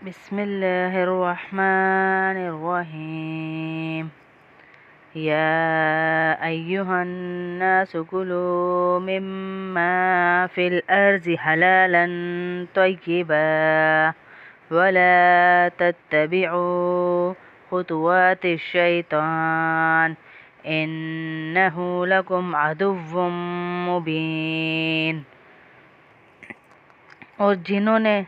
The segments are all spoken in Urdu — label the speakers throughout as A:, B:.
A: بسم الله الرحمن الرحيم يا أيها الناس كلوا مما في الأرض حلالا طيبا ولا تتبعوا خطوات الشيطان إنه لكم عدو مبين۔ اور جنہوں نے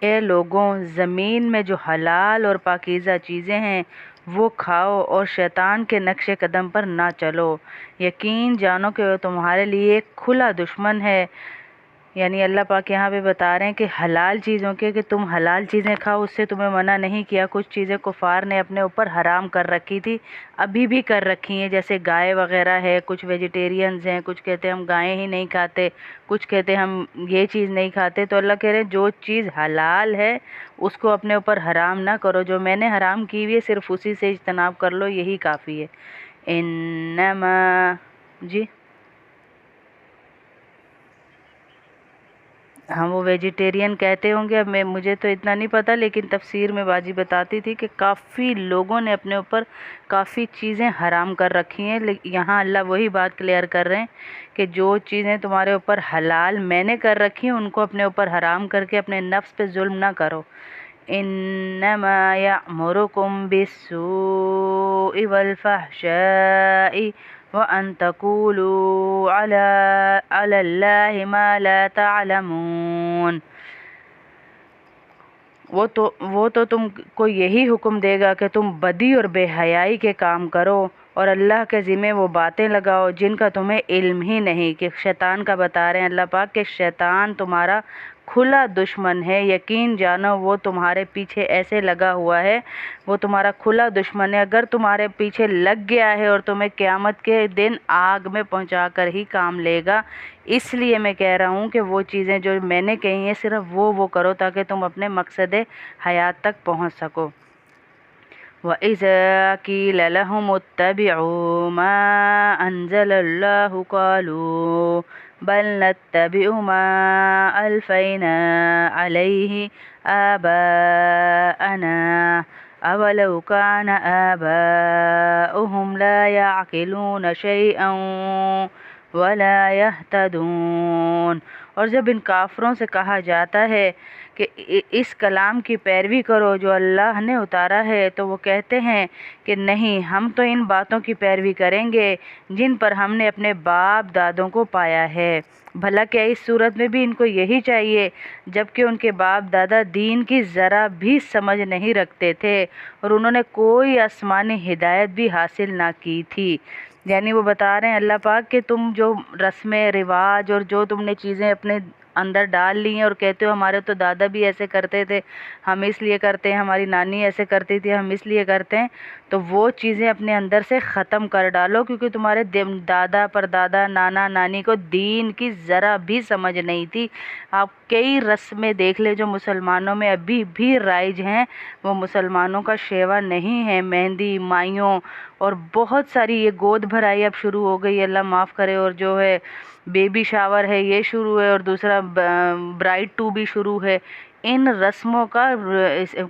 A: اے لوگوں زمین میں جو حلال اور پاکیزہ چیزیں ہیں وہ کھاؤ اور شیطان کے نقش قدم پر نہ چلو، یقین جانو کہ وہ تمہارے لیے ایک کھلا دشمن ہے۔ یعنی اللہ پاک یہاں پہ بتا رہے ہیں کہ حلال چیزوں کے کہ تم حلال چیزیں کھاؤ، اس سے تمہیں منع نہیں کیا۔ کچھ چیزیں کفار نے اپنے اوپر حرام کر رکھی تھی، ابھی بھی کر رکھی ہیں، جیسے گائے وغیرہ ہے۔ کچھ ویجیٹیرینز ہیں، کچھ کہتے ہیں ہم گائیں ہی نہیں کھاتے، کچھ کہتے ہیں ہم یہ چیز نہیں کھاتے۔ تو اللہ کہہ رہے ہیں جو چیز حلال ہے اس کو اپنے اوپر حرام نہ کرو، جو میں نے حرام کی ہوئی ہے صرف اسی سے اجتناب کر لو، یہی کافی ہے۔ انما جی ہم وہ ویجیٹیرین کہتے ہوں گے، اب مجھے تو اتنا نہیں پتہ، لیکن تفسیر میں باجی بتاتی تھی کہ کافی لوگوں نے اپنے اوپر کافی چیزیں حرام کر رکھی ہیں۔ یہاں اللہ وہی بات کلیئر کر رہے ہیں کہ جو چیزیں تمہارے اوپر حلال میں نے کر رکھی ہیں ان کو اپنے اوپر حرام کر کے اپنے نفس پہ ظلم نہ کرو۔ انما یأمرکم بالسوء والفحشاء وَأَن تَقُولُوا عَلَى اللَّهِ مَا لَا تَعْلَمُونَ۔ وہ تو تم کو یہی حکم دے گا کہ تم بدی اور بے حیائی کے کام کرو اور اللہ کے ذمہ وہ باتیں لگاؤ جن کا تمہیں علم ہی نہیں۔ کہ شیطان کا بتا رہے ہیں اللہ پاک کہ شیطان تمہارا کھلا دشمن ہے، یقین جانو وہ تمہارے پیچھے ایسے لگا ہوا ہے، وہ تمہارا کھلا دشمن ہے۔ اگر تمہارے پیچھے لگ گیا ہے اور تمہیں قیامت کے دن آگ میں پہنچا کر ہی کام لے گا۔ اس لیے میں کہہ رہا ہوں کہ وہ چیزیں جو میں نے کہی ہیں صرف وہ کرو تاکہ تم اپنے مقصد حیات تک پہنچ سکو۔ وَإِذَا قِيلَ لَهُمُ اتَّبِعُوا مَا أَنزَلَ اللَّهُ قَالُوا بَلْ نَتَّبِعُ مَا أَلْفَيْنَا عَلَيْهِ آبَاءَنَا أَوَلَوْ كَانَ آبَاؤُهُمْ لَا يَعْقِلُونَ شَيْئًا وَلَا يَهْتَدُونَ۔ اور جب ان کافروں سے کہا جاتا ہے کہ اس کلام کی پیروی کرو جو اللہ نے اتارا ہے، تو وہ کہتے ہیں کہ نہیں، ہم تو ان باتوں کی پیروی کریں گے جن پر ہم نے اپنے باپ دادوں کو پایا ہے۔ بھلا کیا اس صورت میں بھی ان کو یہی چاہیے جبکہ ان کے باپ دادا دین کی ذرا بھی سمجھ نہیں رکھتے تھے اور انہوں نے کوئی آسمانی ہدایت بھی حاصل نہ کی تھی۔ یعنی وہ بتا رہے ہیں اللہ پاک کہ تم جو رسمیں رواج اور جو تم نے چیزیں اپنے اندر ڈال لی ہیں اور کہتے ہو ہمارے تو دادا بھی ایسے کرتے تھے، ہم اس لیے کرتے ہیں، ہماری نانی ایسے کرتی تھی، ہم اس لیے کرتے ہیں، تو وہ چیزیں اپنے اندر سے ختم کر ڈالو، کیونکہ تمہارے دادا پردادا نانا نانی کو دین کی ذرا بھی سمجھ نہیں تھی۔ آپ کئی رسمیں دیکھ لیں جو مسلمانوں میں ابھی بھی رائج ہیں، وہ مسلمانوں کا شیوا نہیں ہے۔ مہندی، مائیوں اور بہت ساری یہ گود بھرائی اب شروع ہو گئی، اللہ معاف کرے، اور جو ہے بیبی شاور ہے یہ شروع ہے، اور دوسرا برائڈ ٹو بھی شروع ہے۔ ان رسموں کا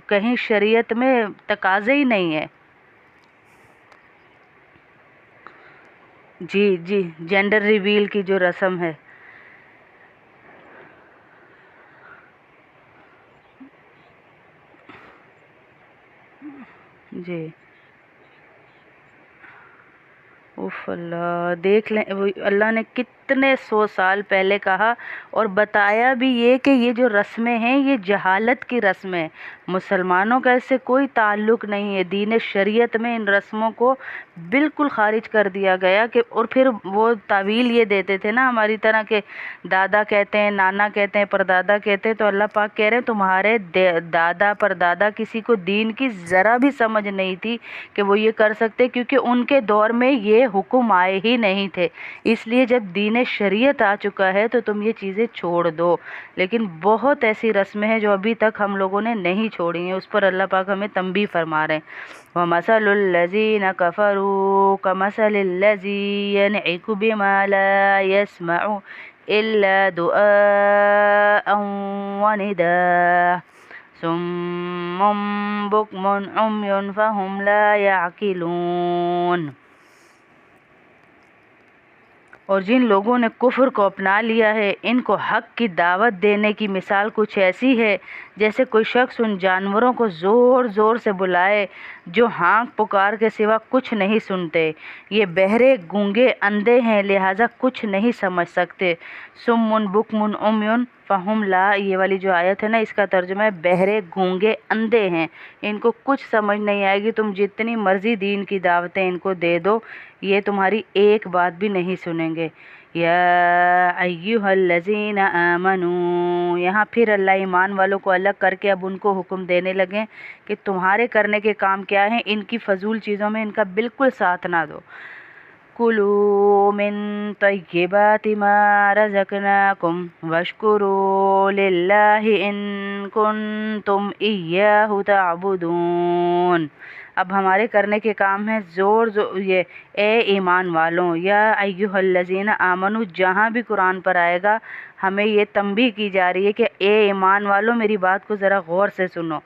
A: کہیں شریعت میں تقاضا ہی نہیں ہے۔ جی جینڈر ریویل کی جو رسم ہے، جی اف اللہ دیکھ لیں، اللہ نے کتنے 100 سال پہلے کہا اور بتایا بھی یہ کہ یہ جو رسمیں ہیں یہ جہالت کی رسمیں، مسلمانوں کا اس سے کوئی تعلق نہیں ہے۔ دین شریعت میں ان رسموں کو بالکل خارج کر دیا گیا کہ اور پھر وہ تعویل یہ دیتے تھے نا ہماری طرح کہ دادا کہتے ہیں، نانا کہتے ہیں، پردادا کہتے ہیں، تو اللہ پاک کہہ رہے ہیں تمہارے دادا پردادا کسی کو دین کی ذرا بھی سمجھ نہیں تھی کہ وہ یہ کر سکتے، کیونکہ ان کے دور میں یہ حکم آئے ہی نہیں تھے۔ اس لیے جب دین شریعت آ چکا ہے تو تم یہ چیزیں چھوڑ دو، لیکن بہت ایسی رسمیں ہیں جو ابھی تک ہم لوگوں نے نہیں چھوڑی ہیں، اس پر اللہ پاک ہمیں تنبیہ فرما رہے ہیں۔ وَمَثَلُ الَّذِينَ كَفَرُوا كَمَثَلِ الَّذِي يَنْعِقُ بِمَا لَا يَسْمَعُ إِلَّا دُعَاءً وَنِدَاءً صُمٌّ صم بكم عمي فهم لا يعقلون۔ اور جن لوگوں نے کفر کو اپنا لیا ہے ان کو حق کی دعوت دینے کی مثال کچھ ایسی ہے جیسے کوئی شخص ان جانوروں کو زور زور سے بلائے جو ہانک پکار کے سوا کچھ نہیں سنتے۔ یہ بہرے گونگے اندھے ہیں لہٰذا کچھ نہیں سمجھ سکتے۔ سم بکم عمی فہم لا، یہ والی جو آیت ہے نا اس کا ترجمہ ہے بہرے گونگے اندھے ہیں، ان کو کچھ سمجھ نہیں آئے گی، تم جتنی مرضی دین کی دعوتیں ان کو دے دو یہ تمہاری ایک بات بھی نہیں سنیں گے۔ یا ایہا الذین آمنوا، یہاں پھر اللہ ایمان والوں کو الگ کر کے اب ان کو حکم دینے لگے کہ تمہارے کرنے کے کام کیا ہیں، ان کی فضول چیزوں میں ان کا بالکل ساتھ نہ دو۔ کلوا من طیبات ما رزقناکم واشکروا للہ ان کنتم ایاہ تعبدون۔ اب ہمارے کرنے کے کام ہیں یہ اے ایمان والوں، یا ایہا الذین آمنو، جہاں بھی قرآن پر آئے گا ہمیں یہ تنبیہ کی جا رہی ہے کہ اے ایمان والوں میری بات کو ذرا غور سے سنو۔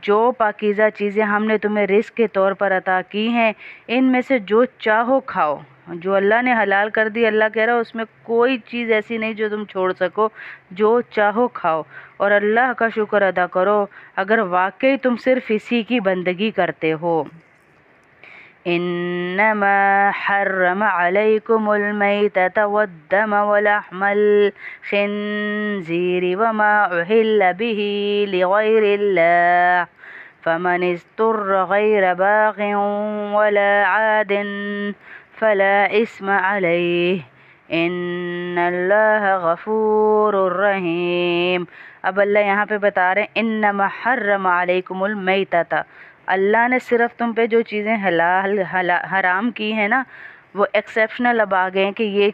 A: جو پاکیزہ چیزیں ہم نے تمہیں رزق کے طور پر عطا کی ہیں ان میں سے جو چاہو کھاؤ۔ جو اللہ نے حلال کر دی، اللہ کہہ رہا ہے اس میں کوئی چیز ایسی نہیں جو تم چھوڑ سکو، جو چاہو کھاؤ اور اللہ کا شکر ادا کرو اگر واقعی تم صرف اسی کی بندگی کرتے ہو۔ انما حرم علیکم المیتۃ والدم ولحم الخنزیر وما اہل به لغیر اللہ فمن اضطر غیر باغ ولا عاد فلا اثم علیہ ان اللہ غفور رحیم۔ اب اللہ یہاں پہ بتا رہے ہیں انما حرم علیکم المیتۃ، اللہ نے صرف تم پہ جو چیزیں حرام کی ہیں نا وہ ایکسیپشنل اب آ گئے ہیں کہ یہ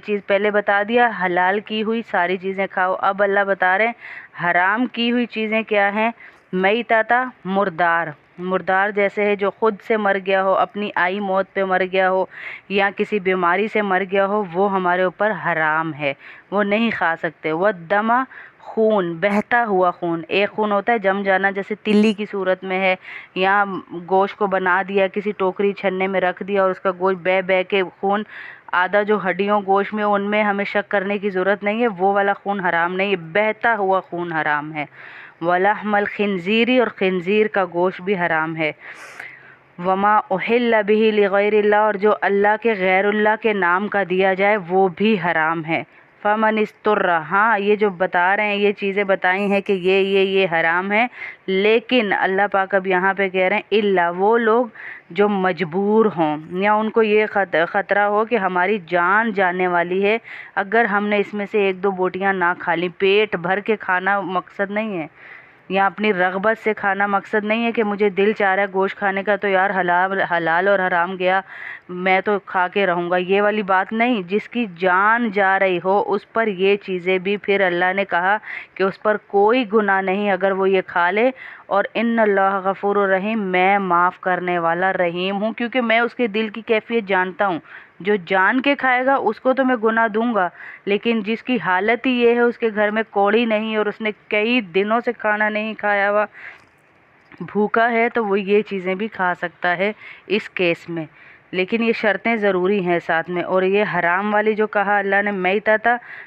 A: چیز پہلے بتا دیا حلال کی ہوئی ساری چیزیں کھاؤ، اب اللہ بتا رہے ہیں حرام کی ہوئی چیزیں کیا ہیں۔ میتۃ مردار جیسے ہے جو خود سے مر گیا ہو، اپنی آئی موت پہ مر گیا ہو یا کسی بیماری سے مر گیا ہو، وہ ہمارے اوپر حرام ہے، وہ نہیں کھا سکتے۔ والدم خون، بہتا ہوا خون، ایک خون ہوتا ہے جم جانا جیسے تلی کی صورت میں ہے، یا گوشت کو بنا دیا کسی ٹوکری چھننے میں رکھ دیا اور اس کا گوشت بہ کے خون آدھا جو ہڈیوں گوشت میں ان میں ہمیں شک کرنے کی ضرورت نہیں ہے، وہ والا خون حرام نہیں ہے، بہتا ہوا خون حرام ہے۔ ولحم الخنزیر، اور خنزیر کا گوشت بھی حرام ہے۔ وما اہل به لغیر اللہ، اور جو اللہ کے غیر اللہ کے نام کا دیا جائے وہ بھی حرام ہے۔ فمن اضطر، ہاں یہ جو بتا رہے ہیں یہ چیزیں بتائی ہیں کہ یہ حرام ہے، لیکن اللہ پاک اب یہاں پہ کہہ رہے ہیں الا، وہ لوگ جو مجبور ہوں یا ان کو یہ خطرہ ہو کہ ہماری جان جانے والی ہے اگر ہم نے اس میں سے ایک دو بوٹیاں نہ کھا لیں۔ پیٹ بھر کے کھانا مقصد نہیں ہے، یا اپنی رغبت سے کھانا مقصد نہیں ہے کہ مجھے دل چاہ رہا ہے گوشت کھانے کا تو یار حلال اور حرام گیا میں تو کھا کے رہوں گا، یہ والی بات نہیں۔ جس کی جان جا رہی ہو اس پر یہ چیزیں بھی پھر اللہ نے کہا کہ اس پر کوئی گناہ نہیں اگر وہ یہ کھا لے، اور ان اللہ غفور الرحیم، میں معاف کرنے والا رحیم ہوں، کیونکہ میں اس کے دل کی کیفیت جانتا ہوں۔ جو جان کے کھائے گا اس کو تو میں گناہ دوں گا، لیکن جس کی حالت ہی یہ ہے اس کے گھر میں کوڑی نہیں اور اس نے کئی دنوں سے کھانا نہیں کھایا ہوا بھوکا ہے تو وہ یہ چیزیں بھی کھا سکتا ہے اس کیس میں، لیکن یہ شرطیں ضروری ہیں ساتھ میں۔ اور یہ حرام والی جو کہا اللہ نے میتۃ،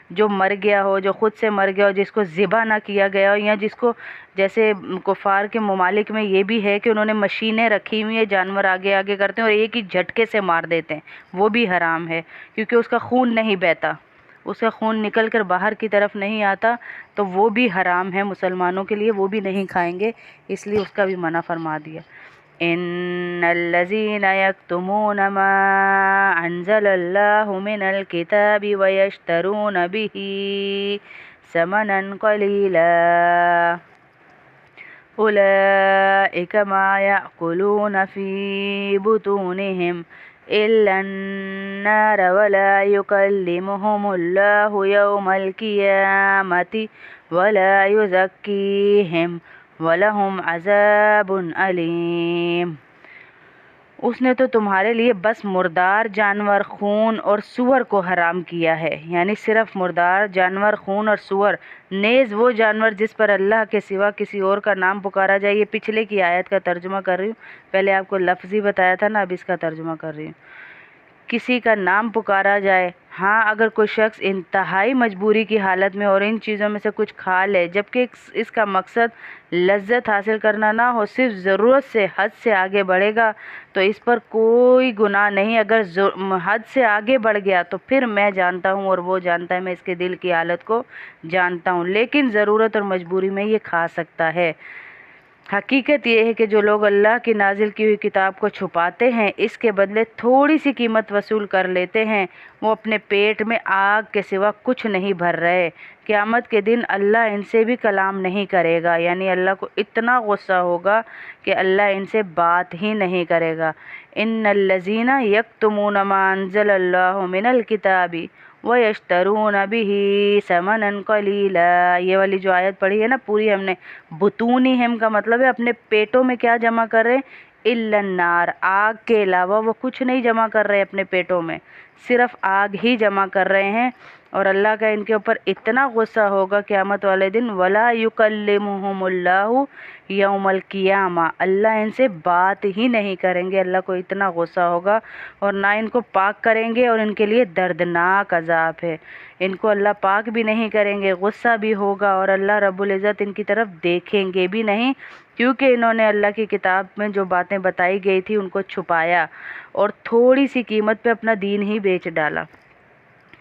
A: جو مر گیا ہو، جو خود سے مر گیا ہو، جس کو ذبح نہ کیا گیا ہو، یا جس کو جیسے کفار کے ممالک میں یہ بھی ہے کہ انہوں نے مشینیں رکھی ہوئی ہیں جانور آگے آگے کرتے ہیں اور ایک ہی جھٹکے سے مار دیتے ہیں، وہ بھی حرام ہے کیونکہ اس کا خون نہیں بہتا، اس کا خون نکل کر باہر کی طرف نہیں آتا، تو وہ بھی حرام ہے مسلمانوں کے لیے، وہ بھی نہیں کھائیں گے، اس لیے اس کا بھی منع فرما دیا۔ ان الذين يكتمون ما انزل الله من الكتاب ويشترون به ثمنا قليلا اولئك ما يأكلون في بطونهم إلا النار ولا يكلمهم الله يوم القيامة ولا يزكيهم وَلَهُمْ عَذَابٌ أَلِيمٌ۔ اس نے تو تمہارے لیے بس مردار جانور، خون اور سور کو حرام کیا ہے، یعنی صرف مردار جانور، خون اور سور، نیز وہ جانور جس پر اللہ کے سوا کسی اور کا نام پکارا جائے۔ یہ پچھلے کی آیت کا ترجمہ کر رہی ہوں، پہلے آپ کو لفظی بتایا تھا نا، اب اس کا ترجمہ کر رہی ہوں۔ کسی کا نام پکارا جائے، ہاں اگر کوئی شخص انتہائی مجبوری کی حالت میں اور ان چیزوں میں سے کچھ کھا لے جبکہ اس کا مقصد لذت حاصل کرنا نہ ہو، صرف ضرورت سے حد سے آگے بڑھے گا تو اس پر کوئی گناہ نہیں۔ اگر حد سے آگے بڑھ گیا تو پھر میں جانتا ہوں اور وہ جانتا ہے، میں اس کے دل کی حالت کو جانتا ہوں، لیکن ضرورت اور مجبوری میں یہ کھا سکتا ہے۔ حقیقت یہ ہے کہ جو لوگ اللہ کی نازل کی ہوئی کتاب کو چھپاتے ہیں، اس کے بدلے تھوڑی سی قیمت وصول کر لیتے ہیں، وہ اپنے پیٹ میں آگ کے سوا کچھ نہیں بھر رہے۔ قیامت کے دن اللہ ان سے بھی کلام نہیں کرے گا، یعنی اللہ کو اتنا غصہ ہوگا کہ اللہ ان سے بات ہی نہیں کرے گا۔ ان الذین یکتمون ما انزل اللہ من الکتاب وَيَشْتَرُونَ بِهِ ثَمَنًا قَلِيلًا، یہ والی جو آیت پڑھی ہے نا پوری ہم نے، بطونہم کا مطلب ہے اپنے پیٹوں میں کیا جمع کر رہے ہیں، الا النار، آگ کے علاوہ وہ کچھ نہیں جمع کر رہے اپنے پیٹوں میں، صرف آگ ہی جمع کر رہے ہیں۔ اور اللہ کا ان کے اوپر اتنا غصہ ہوگا قیامت والے دن، وَلَا يُكَلِّمُهُمُ اللَّهُ يَوْمَ الْقِيَامَةِ، اللہ ان سے بات ہی نہیں کریں گے، اللہ کو اتنا غصہ ہوگا، اور نہ ان کو پاک کریں گے، اور ان کے لیے دردناک عذاب ہے۔ ان کو اللہ پاک بھی نہیں کریں گے، غصہ بھی ہوگا، اور اللہ رب العزت ان کی طرف دیکھیں گے بھی نہیں، کیونکہ انہوں نے اللہ کی کتاب میں جو باتیں بتائی گئی تھی ان کو چھپایا اور تھوڑی سی قیمت پہ اپنا دین ہی بیچ ڈالا۔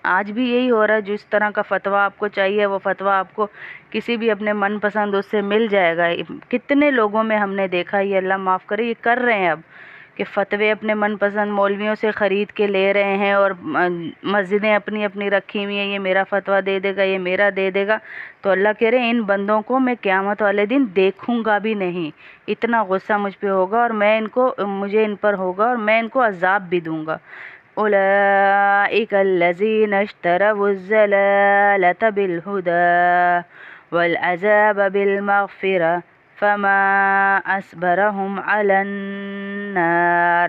A: آج بھی یہی ہو رہا ہے، جس طرح کا فتویٰ آپ کو چاہیے وہ فتویٰ آپ کو کسی بھی اپنے من پسند اس سے مل جائے گا۔ کتنے لوگوں میں ہم نے دیکھا، یہ اللہ معاف کرے، یہ کر رہے ہیں اب کہ فتوے اپنے من پسند مولویوں سے خرید کے لے رہے ہیں، اور مسجدیں اپنی اپنی رکھی ہوئی ہیں، یہ میرا فتویٰ دے دے گا، یہ میرا دے دے گا۔ تو اللہ کہہ رہے ہیں ان بندوں کو میں قیامت والے دن دیکھوں گا بھی نہیں، اتنا غصہ مجھ پہ ہوگا، اور مجھے ان پر ہوگا، اور میں ان کو عذاب بھی دوں گا۔ اولئک الذین اشتروا الضلالة بالهدى والعذاب بالمغفرة فما اصبرهم على النار،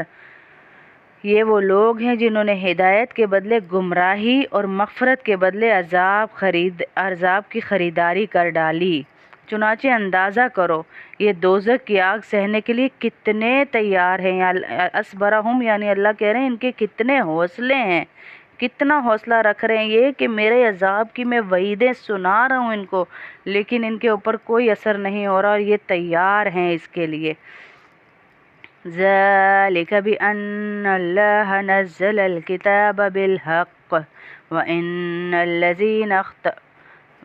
A: یہ وہ لوگ ہیں جنہوں نے ہدایت کے بدلے گمراہی اور مغفرت کے بدلے عذاب کی خریداری کر ڈالی۔ چنانچہ اندازہ کرو یہ دوزخ کی آگ سہنے کے لیے کتنے تیار ہیں۔ اصبرہم یعنی اللہ کہہ رہے ہیں ان کے کتنے حوصلے ہیں، کتنا حوصلہ رکھ رہے ہیں یہ کہ میرے عذاب کی میں وعیدیں سنا رہا ہوں ان کو، لیکن ان کے اوپر کوئی اثر نہیں ہو رہا، اور یہ تیار ہیں اس کے لیے۔ ذَلِكَ بِأَنَّ اللَّهَ نَزَّلَ الْكِتَابَ بِالْحَقِّ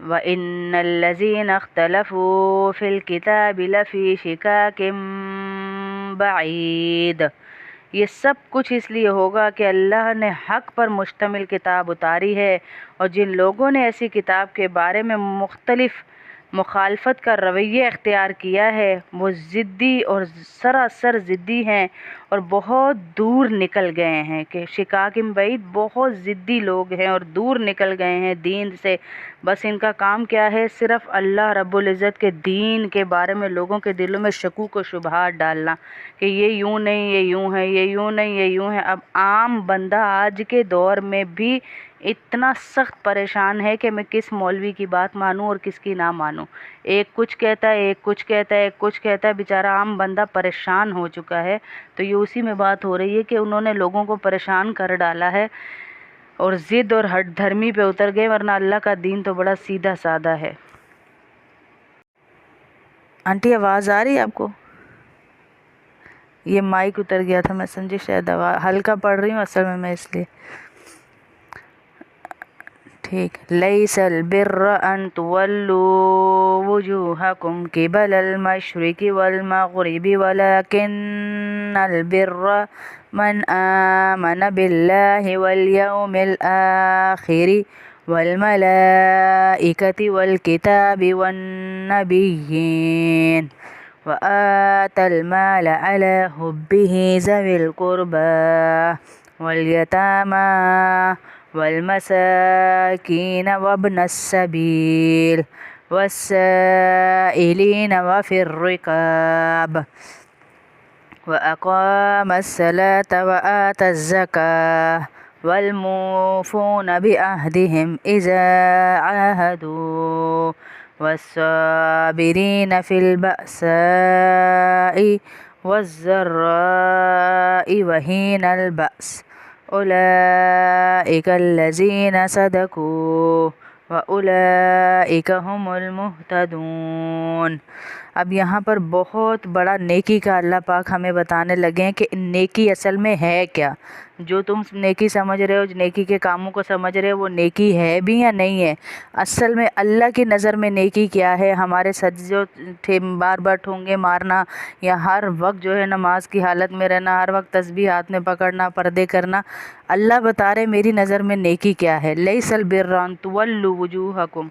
A: وَإِنَّ الَّذِينَ اخْتَلَفُوا فِي الْكِتَابِ لَفِي شِقَاقٍ بَعِيدٍ، یہ سب کچھ اس لیے ہوگا کہ اللہ نے حق پر مشتمل کتاب اتاری ہے، اور جن لوگوں نے ایسی کتاب کے بارے میں مخالفت کا رویہ اختیار کیا ہے وہ ضدی اور سراسر ضدی ہیں اور بہت دور نکل گئے ہیں، کہ شقاق بعید بہت ضدی لوگ ہیں اور دور نکل گئے ہیں دین سے۔ بس ان کا کام کیا ہے، صرف اللہ رب العزت کے دین کے بارے میں لوگوں کے دلوں میں شکوک و شبہات ڈالنا کہ یہ یوں نہیں، یہ یوں ہے، یہ یوں نہیں، یہ یوں ہے۔ اب عام بندہ آج کے دور میں بھی اتنا سخت پریشان ہے کہ میں کس مولوی کی بات مانوں اور کس کی نہ مانوں، ایک کچھ کہتا ہے، ایک کچھ کہتا ہے، ایک کچھ کہتا ہے، بیچارہ عام بندہ پریشان ہو چکا ہے۔ تو یہ اسی میں بات ہو رہی ہے کہ انہوں نے لوگوں کو پریشان کر ڈالا ہے اور ضد اور ہٹ دھرمی پہ اتر گئے، ورنہ اللہ کا دین تو بڑا سیدھا سادہ ہے۔ آنٹی آواز آ رہی ہے آپ کو؟ یہ مائک اتر گیا تھا، میں سمجھی شاید ہلکا پڑھ رہی ہوں، اصل میں اس لیے ٹھیک۔ لیس البر ان تولوا وجوہکم قبل المشرق والمغرب ولکن البر من آمن باللہ والیوم الآخر والملائکۃ والکتاب والنبیین وآتى المال على حبه ذوي القربى واليتامى والمساكين وابن السبيل والسائلين وفي الرقاب وأقام الصلاة وآتى الزكاة والموفون بعهدهم إذا عاهدوا والصابرين في البأساء والضراء وحين البأس أولئك الذين صدقوا وأولئك هم المهتدون۔ اب یہاں پر بہت بڑا نیکی کا اللہ پاک ہمیں بتانے لگے ہیں کہ نیکی اصل میں ہے کیا۔ جو تم نیکی سمجھ رہے ہو، نیکی کے کاموں کو سمجھ رہے ہو، وہ نیکی ہے بھی یا نہیں ہے؟ اصل میں اللہ کی نظر میں نیکی کیا ہے؟ ہمارے سجدے تھے بار بار ٹھونگے مارنا، یا ہر وقت جو ہے نماز کی حالت میں رہنا، ہر وقت تسبیح ہاتھ میں پکڑنا، پردے کرنا، اللہ بتا رہے میری نظر میں نیکی کیا ہے۔ لیس البر ان تولوا وجوہکم،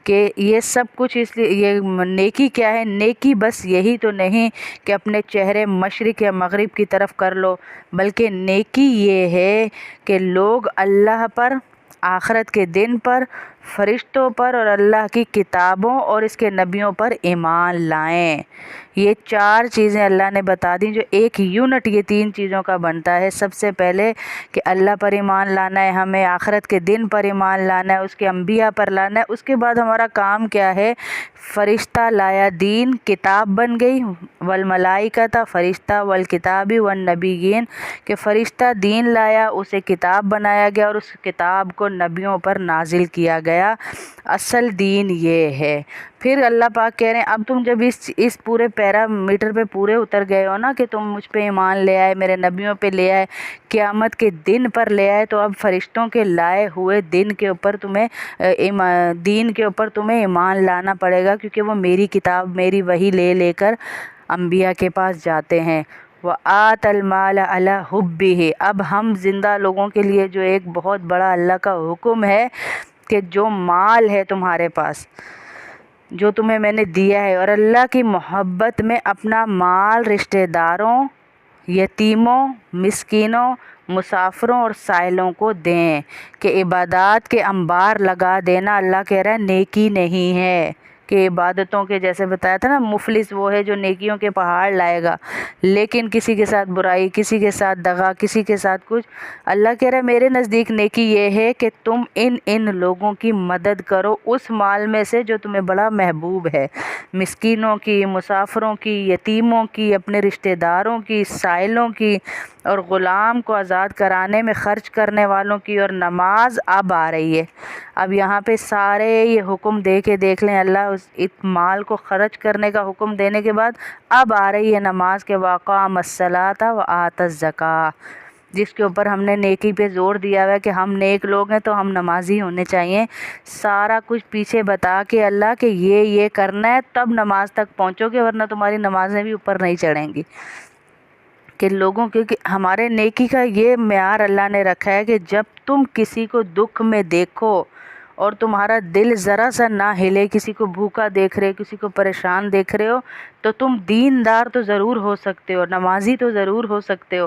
A: کہ یہ سب کچھ اس لیے یہ نیکی کیا ہے؟ نیکی بس یہی تو نہیں کہ اپنے چہرے مشرق یا مغرب کی طرف کر لو، بلکہ نیکی یہ ہے کہ لوگ اللہ پر، آخرت کے دن پر، فرشتوں پر اور اللہ کی کتابوں اور اس کے نبیوں پر ایمان لائیں۔ یہ چار چیزیں اللہ نے بتا دیں، جو ایک یونٹ یہ تین چیزوں کا بنتا ہے۔ سب سے پہلے کہ اللہ پر ایمان لانا ہے، ہمیں آخرت کے دن پر ایمان لانا ہے، اس کے انبیاء پر لانا ہے۔ اس کے بعد ہمارا کام کیا ہے؟ فرشتہ لایا دین، کتاب بن گئی، والملائکۃ فرشتہ، والکتاب والنبیین، کہ فرشتہ دین لایا، اسے کتاب بنایا گیا اور اس کتاب کو نبیوں پر نازل کیا گیا۔ اصل دین یہ ہے۔ پھر اللہ پاک کہہ رہے ہیں اب تم جب اس پورے پیرامیٹر پہ پورے اتر گئے ہو نا، کہ تم مجھ پہ ایمان لے آئے، میرے نبیوں پہ لے آئے، قیامت کے دن پر لے آئے، تو اب فرشتوں کے لائے ہوئے دین کے اوپر تمہیں ایمان لانا پڑے گا، کیونکہ وہ میری کتاب، میری وحی لے کر انبیاء کے پاس جاتے ہیں۔ وَآتَ الْمَالَ عَلَى حُبِّهِ، اب ہم زندہ لوگوں کے لیے جو ایک بہت بڑا اللہ کا حکم ہے کہ جو مال ہے تمہارے پاس، جو تمہیں میں نے دیا ہے، اور اللہ کی محبت میں اپنا مال رشتہ داروں، یتیموں، مسکینوں، مسافروں اور سائلوں کو دیں، کہ عبادات کے انبار لگا دینا اللہ کہہ رہا ہے نیکی نہیں ہے۔ کہ عبادتوں کے جیسے بتایا تھا نا، مفلس وہ ہے جو نیکیوں کے پہاڑ لائے گا لیکن کسی کے ساتھ برائی، کسی کے ساتھ دغا، کسی کے ساتھ کچھ۔ اللہ کہہ رہا ہے میرے نزدیک نیکی یہ ہے کہ تم ان لوگوں کی مدد کرو اس مال میں سے جو تمہیں بڑا محبوب ہے، مسکینوں کی، مسافروں کی، یتیموں کی، اپنے رشتہ داروں کی، سائلوں کی، اور غلام کو آزاد کرانے میں خرچ کرنے والوں کی، اور نماز اب آ رہی ہے۔ اب یہاں پہ سارے یہ حکم دے کے دیکھ لیں، اللہ اس مال کو خرچ کرنے کا حکم دینے کے بعد اب آ رہی ہے نماز کے وَأَقَامَ الصَّلَاةَ وَآتَى الزَّكَاةَ، جس کے اوپر ہم نے نیکی پہ زور دیا ہوا ہے کہ ہم نیک لوگ ہیں تو ہم نمازی ہونے چاہیے۔ سارا کچھ پیچھے بتا کے اللہ کہ یہ کرنا ہے تب نماز تک پہنچو گے، ورنہ تمہاری نمازیں بھی اوپر نہیں چڑھیں گی۔ کہ لوگوں کے ہمارے نیکی کا یہ معیار اللہ نے رکھا ہے کہ جب تم کسی کو دکھ میں دیکھو اور تمہارا دل ذرا سا نہ ہلے، کسی کو بھوکا دیکھ رہے، کسی کو پریشان دیکھ رہے ہو، تو تم دیندار تو ضرور ہو سکتے ہو، نمازی تو ضرور ہو سکتے ہو،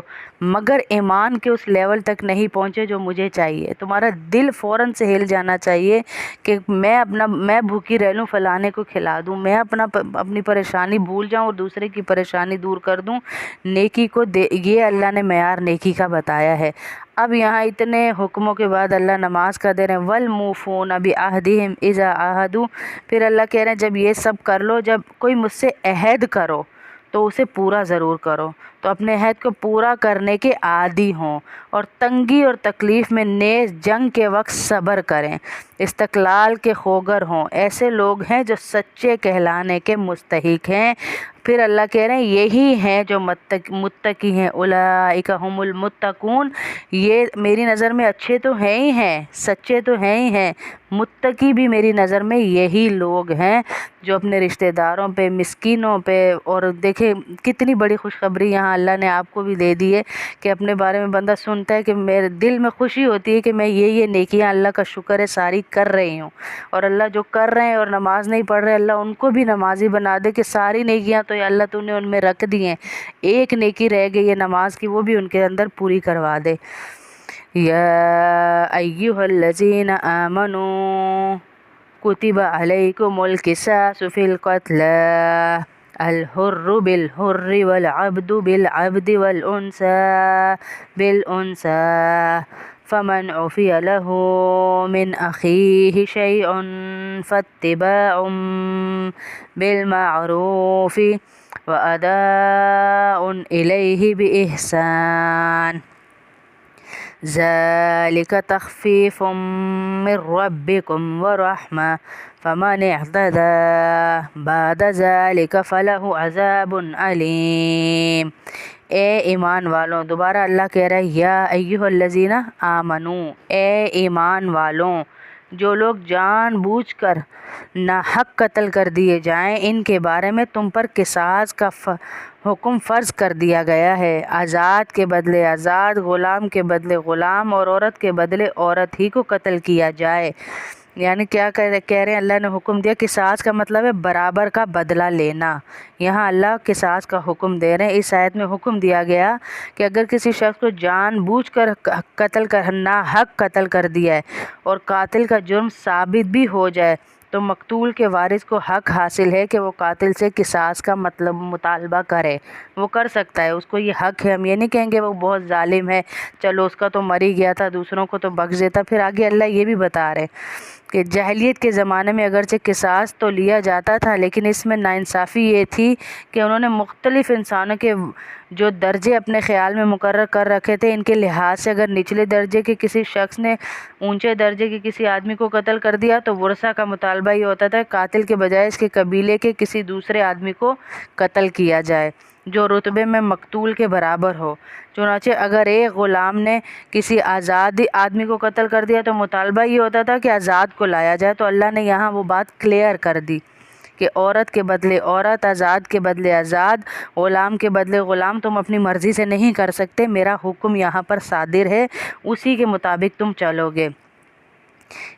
A: مگر ایمان کے اس لیول تک نہیں پہنچے جو مجھے چاہیے۔ تمہارا دل فوراً سے ہل جانا چاہیے کہ میں بھوکی رہ لوں، فلانے کو کھلا دوں، میں اپنی پریشانی بھول جاؤں اور دوسرے کی پریشانی دور کر دوں۔ نیکی کو یہ اللہ نے معیار نیکی کا بتایا ہے۔ اب یہاں اتنے حکموں کے بعد اللہ نماز کا دے رہے ہیں، وَالْمُوفُونَ بِعَهْدِهِمْ إِذَا عَاهَدُوا، پھر اللہ کہہ رہے ہیں جب یہ سب کر لو، جب کوئی مجھ سے عہد کرو تو اسے پورا ضرور کرو، تو اپنے عہد کو پورا کرنے کے عادی ہوں، اور تنگی اور تکلیف میں نیز جنگ کے وقت صبر کریں، استقلال کے خوگر ہوں، ایسے لوگ ہیں جو سچے کہلانے کے مستحق ہیں۔ پھر اللہ کہہ رہے ہیں یہی ہیں جو متقی ہیں، اولئک هم المتقون، یہ میری نظر میں اچھے تو ہیں ہی ہیں، سچے تو ہیں ہی ہیں، متقی بھی میری نظر میں یہی لوگ ہیں جو اپنے رشتہ داروں پہ، مسکینوں پہ، اور دیکھیں کتنی بڑی خوشخبری یہاں اللہ نے آپ کو بھی دے دی ہے کہ اپنے بارے میں بندہ سنتا ہے کہ میرے دل میں خوشی ہوتی ہے کہ میں یہ نیکیاں اللہ کا شکر ہے ساری کر رہی ہوں، اور اللہ جو کر رہے ہیں اور نماز نہیں پڑھ رہے اللہ ان کو بھی نمازی بنا دے، کہ ساری نیکیاں تو اللہ تو نے ان میں رکھ دی ہیں، ایک نیکی رہ گئی ہے نماز کی، وہ بھی ان کے اندر پوری کروا دے۔ یا ایھا الذین آمنوا کتب علیکم القصاص فی القتلی، الحر بالحر والعبد بالعبد والأنثى بالأنثى فمن عفي له من أخيه شيء فاتباع بالمعروف وأداء إليه بإحسان ذلك تخفيف من ربكم ورحمة فمن اعتدى بعد ذلك فله عذاب علیم۔ اے ایمان والوں، دوبارہ اللہ کہہ رہا ہے یا ایھا الذین آمنو، اے ایمان والوں، جو لوگ جان بوجھ کر ناحق قتل کر دیے جائیں ان کے بارے میں تم پر قصاص کا حکم فرض کر دیا گیا ہے۔ آزاد کے بدلے آزاد، غلام کے بدلے غلام اور عورت کے بدلے عورت ہی کو قتل کیا جائے۔ یعنی کیا کہہ رہے ہیں، اللہ نے حکم دیا، قصاص کا مطلب ہے برابر کا بدلہ لینا۔ یہاں اللہ قصاص کا حکم دے رہے ہیں۔ اس آیت میں حکم دیا گیا کہ اگر کسی شخص کو جان بوجھ کر قتل کرنا حق قتل کر دیا ہے اور قاتل کا جرم ثابت بھی ہو جائے تو مقتول کے وارث کو حق حاصل ہے کہ وہ قاتل سے قصاص کا مطالبہ کرے۔ وہ کر سکتا ہے، اس کو یہ حق ہے۔ ہم یہ نہیں کہیں گے وہ بہت ظالم ہے، چلو اس کا تو مر ہی گیا تھا، دوسروں کو تو بخش دیتا۔ پھر آگے اللہ یہ بھی بتا رہے کہ جاہلیت کے زمانے میں اگرچہ قصاص تو لیا جاتا تھا لیکن اس میں ناانصافی یہ تھی کہ انہوں نے مختلف انسانوں کے جو درجے اپنے خیال میں مقرر کر رکھے تھے، ان کے لحاظ سے اگر نچلے درجے کے کسی شخص نے اونچے درجے کے کسی آدمی کو قتل کر دیا تو ورثہ کا مطالبہ یہ ہوتا تھا قاتل کے بجائے اس کے قبیلے کے کسی دوسرے آدمی کو قتل کیا جائے جو رتبے میں مقتول کے برابر ہو۔ چنانچہ اگر ایک غلام نے کسی آزاد آدمی کو قتل کر دیا تو مطالبہ یہ ہوتا تھا کہ آزاد کو لایا جائے۔ تو اللہ نے یہاں وہ بات کلیئر کر دی کہ عورت کے بدلے عورت، آزاد کے بدلے آزاد، غلام کے بدلے غلام، تم اپنی مرضی سے نہیں کر سکتے، میرا حکم یہاں پر صادر ہے، اسی کے مطابق تم چلو گے۔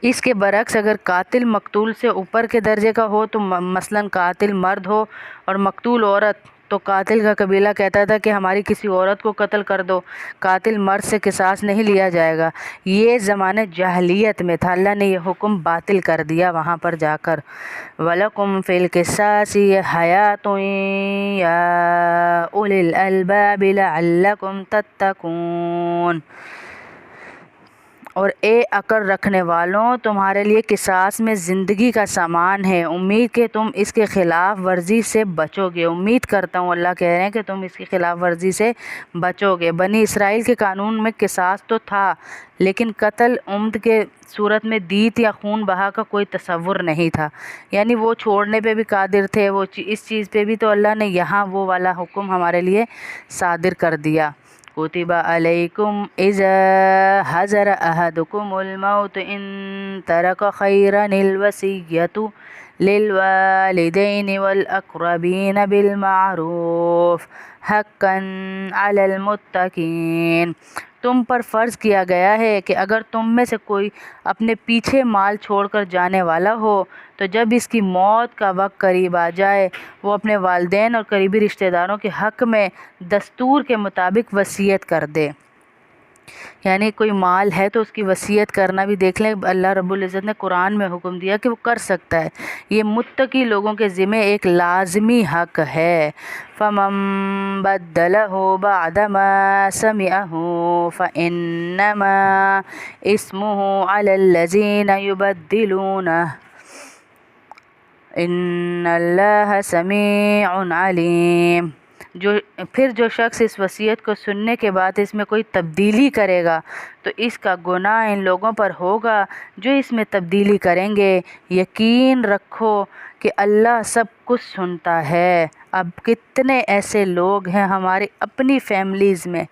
A: اس کے برعکس اگر قاتل مقتول سے اوپر کے درجے کا ہو تو مثلاً قاتل مرد ہو اور مقتول عورت، تو قاتل کا قبیلہ کہتا تھا کہ ہماری کسی عورت کو قتل کر دو، قاتل مرد سے قصاص نہیں لیا جائے گا۔ یہ زمانے جاہلیت میں تھا، اللہ نے یہ حکم باطل کر دیا وہاں پر جا کر۔ وَلَكُمْ فِي الْقِصَاصِ حَيَاةٌ يَا أُولِي الْأَلْبَابِ لَعَلَّكُمْ تَتَّقُونَ۔ اور اے عقل رکھنے والوں، تمہارے لیے قصاص میں زندگی کا سامان ہے، امید کہ تم اس کے خلاف ورزی سے بچو گے۔ امید کرتا ہوں، اللہ کہہ رہے ہیں کہ تم اس کی خلاف ورزی سے بچو گے۔ بنی اسرائیل کے قانون میں قصاص تو تھا لیکن قتل عمد کے صورت میں دیت یا خون بہا کا کوئی تصور نہیں تھا، یعنی وہ چھوڑنے پہ بھی قادر تھے، وہ اس چیز پہ بھی۔ تو اللہ نے یہاں وہ والا حکم ہمارے لیے صادر کر دیا۔ کتب علیکم اذا حضر احدکم الموت ان ترک خیرا الوصیۃ للوالدین والاقربین بالمعروف حقا علی المتقین۔ تم پر فرض کیا گیا ہے کہ اگر تم میں سے کوئی اپنے پیچھے مال چھوڑ کر جانے والا ہو تو جب اس کی موت کا وقت قریب آ جائے وہ اپنے والدین اور قریبی رشتہ داروں کے حق میں دستور کے مطابق وصیت کر دے۔ یعنی کوئی مال ہے تو اس کی وصیت کرنا بھی دیکھ لیں، اللہ رب العزت نے قرآن میں حکم دیا کہ وہ کر سکتا ہے۔ یہ متقی لوگوں کے ذمہ ایک لازمی حق ہے۔ فَمَن بَدَّلَهُ بَعْدَ مَا سَمِعَهُ فَإِنَّمَا إِثْمُهُ عَلَى الَّذِينَ يُبَدِّلُونَهُ إِنَّ اللَّهَ سَمِيعٌ عَلِيمٌ۔ جو شخص اس وصیت کو سننے کے بعد اس میں کوئی تبدیلی کرے گا تو اس کا گناہ ان لوگوں پر ہوگا جو اس میں تبدیلی کریں گے۔ یقین رکھو کہ اللہ سب کچھ سنتا ہے۔ اب کتنے ایسے لوگ ہیں ہماری اپنی فیملیز میں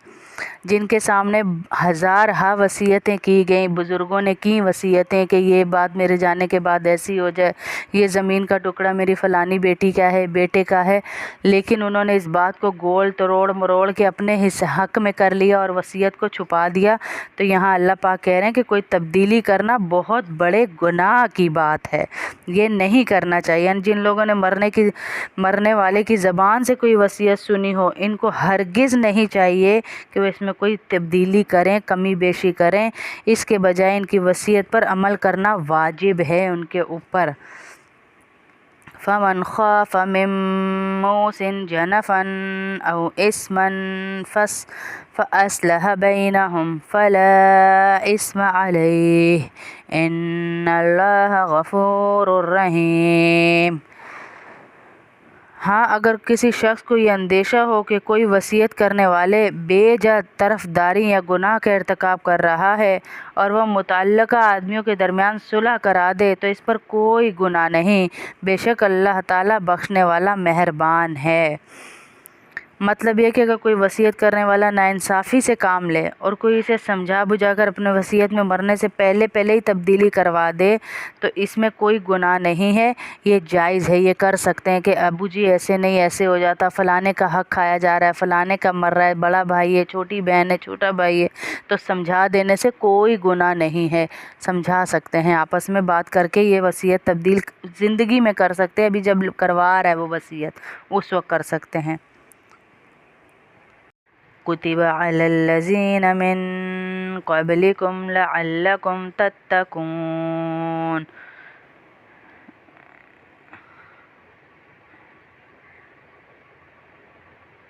A: جن کے سامنے ہزارہا وصیتیں کی گئیں، بزرگوں نے کی وصیتیں کہ یہ بات میرے جانے کے بعد ایسی ہو جائے، یہ زمین کا ٹکڑا میری فلانی بیٹی کا ہے، بیٹے کا ہے، لیکن انہوں نے اس بات کو گول تروڑ مروڑ کے اپنے حق میں کر لیا اور وصیت کو چھپا دیا۔ تو یہاں اللہ پاک کہہ رہے ہیں کہ کوئی تبدیلی کرنا بہت بڑے گناہ کی بات ہے، یہ نہیں کرنا چاہیے۔ یعنی جن لوگوں نے مرنے والے کی زبان سے کوئی وصیت سنی ہو ان کو ہرگز نہیں چاہیے کہ وہ اس میں کوئی تبدیلی کریں، کمی بیشی کریں، اس کے بجائے ان کی وصیت پر عمل کرنا واجب ہے ان کے اوپر۔ فمن خاف من موص جنفا أو إثما فأصلح بينهم فلا إثم عليه إن الله غفور رحیم۔ ہاں، اگر کسی شخص کو یہ اندیشہ ہو کہ کوئی وصیت کرنے والے بے جا طرفداری یا گناہ کا ارتکاب کر رہا ہے اور وہ متعلقہ آدمیوں کے درمیان صلح کرا دے تو اس پر کوئی گناہ نہیں، بے شک اللہ تعالیٰ بخشنے والا مہربان ہے۔ مطلب یہ کہ اگر کوئی وصیت کرنے والا ناانصافی سے کام لے اور کوئی اسے سمجھا بجھا کر اپنے وصیت میں مرنے سے پہلے ہی تبدیلی کروا دے تو اس میں کوئی گناہ نہیں ہے، یہ جائز ہے، یہ کر سکتے ہیں کہ ابو جی ایسے نہیں، ایسے ہو جاتا، فلانے کا حق کھایا جا رہا ہے، فلانے کا مر رہا ہے، بڑا بھائی ہے، چھوٹی بہن ہے، چھوٹا بھائی ہے، تو سمجھا دینے سے کوئی گناہ نہیں ہے، سمجھا سکتے ہیں، آپس میں بات کر کے یہ وصیت تبدیل زندگی میں کر سکتے ہیں، ابھی جب کروا رہا ہے وہ وصیت اس وقت کر سکتے ہیں۔ کتب علی الذین من قبلکم لعلکم تتقون۔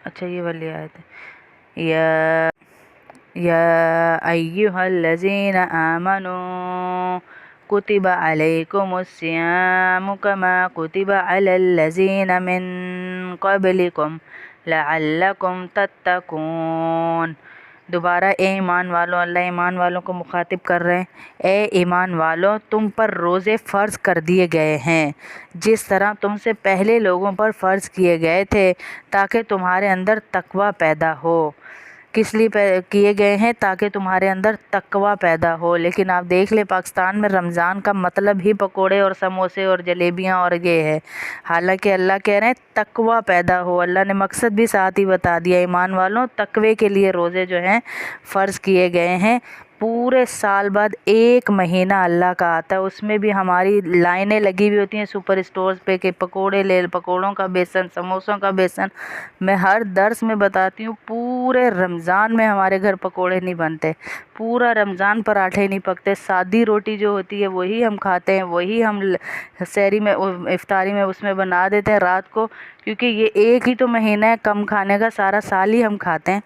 A: اچھا، یہ والی آیت ہے، یا ایہا الذین آمنوا کتب علیکم الصیام کما کتب علی الذین من قبلکم لعلکم تتقون۔ دوبارہ اے ایمان والو، اللہ ایمان والوں کو مخاطب کر رہے ہیں، اے ایمان والو، تم پر روزے فرض کر دیے گئے ہیں جس طرح تم سے پہلے لوگوں پر فرض کیے گئے تھے تاکہ تمہارے اندر تقوی پیدا ہو۔ کس لیے کیے گئے ہیں؟ تاکہ تمہارے اندر تقوی پیدا ہو۔ لیکن آپ دیکھ لیں پاکستان میں رمضان کا مطلب ہی پکوڑے اور سموسے اور جلیبیاں اور یہ ہے، حالانکہ اللہ کہہ رہے ہیں تقوی پیدا ہو۔ اللہ نے مقصد بھی ساتھ ہی بتا دیا، ایمان والوں، تقوی کے لیے روزے جو ہیں فرض کیے گئے ہیں۔ پورے سال بعد ایک مہینہ اللہ کا آتا ہے، اس میں بھی ہماری لائنیں لگی ہوئی ہوتی ہیں سپر اسٹورز پہ کہ پکوڑے لے، پکوڑوں کا بیسن، سموسوں کا بیسن۔ میں ہر درس میں بتاتی ہوں پورے رمضان میں ہمارے گھر پکوڑے نہیں بنتے، پورا رمضان پراٹھے نہیں پکتے، سادی روٹی جو ہوتی ہے وہی ہم کھاتے ہیں، وہی ہم سحری میں افطاری میں اس میں بنا دیتے ہیں رات کو، کیونکہ یہ ایک ہی تو مہینہ ہے کم کھانے کا، سارا سال ہی ہم کھاتے ہیں۔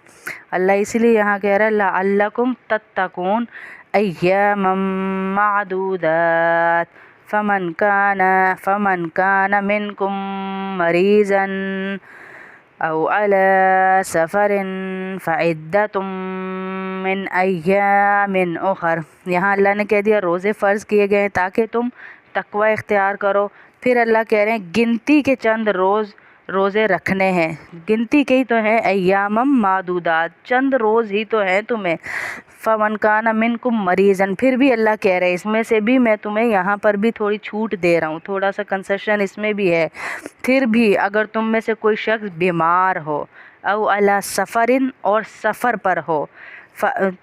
A: اللہ اسی لیے یہاں کہہ رہا ہے لعلکم تتقون ایاما معدودات فمن کان منکم مریضا او علی سفر فعدۃ من ایام اخر۔ یہاں اللہ نے کہہ دیا روزے فرض کیے گئے ہیں تاکہ تم تقوی اختیار کرو، پھر اللہ کہہ رہے ہیں گنتی کے چند روزے رکھنے ہیں، گنتی کے ہی تو ہیں، ایام معدودات، چند روز ہی تو ہیں تمہیں۔ فمن کان منکم مریضا، پھر بھی اللہ کہہ رہے ہیں اس میں سے بھی میں تمہیں یہاں پر بھی تھوڑی چھوٹ دے رہا ہوں، تھوڑا سا کنسیشن اس میں بھی ہے۔ پھر بھی اگر تم میں سے کوئی شخص بیمار ہو، او علی سفر، اور سفر پر ہو،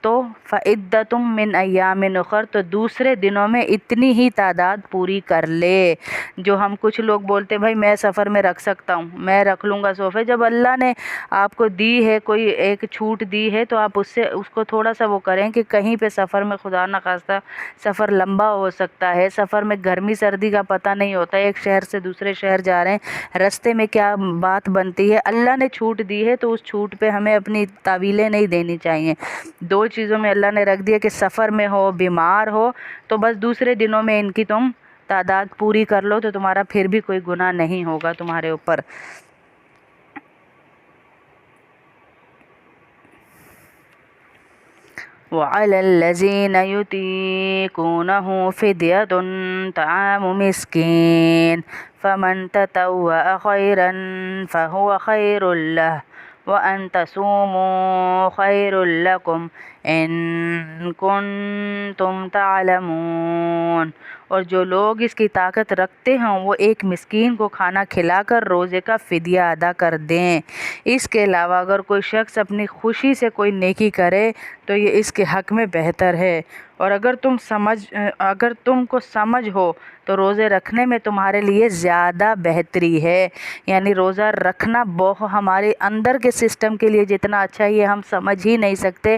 A: تو فعدۃ من ایام اخر، تو دوسرے دنوں میں اتنی ہی تعداد پوری کر لے۔ جو ہم کچھ لوگ بولتے بھائی میں سفر میں رکھ سکتا ہوں، میں رکھ لوں گا صوفے، جب اللہ نے آپ کو دی ہے کوئی ایک چھوٹ دی ہے تو آپ اس کو تھوڑا سا وہ کریں کہ کہیں پہ سفر میں خدا نہ خواستہ سفر لمبا ہو سکتا ہے، سفر میں گرمی سردی کا پتہ نہیں ہوتا، ایک شہر سے دوسرے شہر جا رہے ہیں، رستے میں کیا بات بنتی ہے، اللہ نے چھوٹ دی ہے تو اس چھوٹ پہ ہمیں اپنی تعویلیں نہیں دینی چاہیے۔ دو چیزوں میں اللہ نے رکھ دیا کہ سفر میں ہو، بیمار ہو، تو بس دوسرے دنوں میں ان کی تم تعداد پوری کر لو تو تمہارا پھر بھی کوئی گناہ نہیں ہوگا تمہارے اوپر۔ وعلى الذين يطيقونه فدية طعام مسكين فمن تطوع خيرا فهو خير له وأن تصوموا خير لكم إن كنتم تعلمون۔ اور جو لوگ اس کی طاقت رکھتے ہیں وہ ایک مسکین کو کھانا کھلا کر روزے کا فدیہ ادا کر دیں۔ اس کے علاوہ اگر کوئی شخص اپنی خوشی سے کوئی نیکی کرے تو یہ اس کے حق میں بہتر ہے، اور اگر تم کو سمجھ ہو تو روزے رکھنے میں تمہارے لیے زیادہ بہتری ہے۔ یعنی روزہ رکھنا ہمارے اندر کے سسٹم کے لیے جتنا اچھا ہے یہ ہم سمجھ ہی نہیں سکتے۔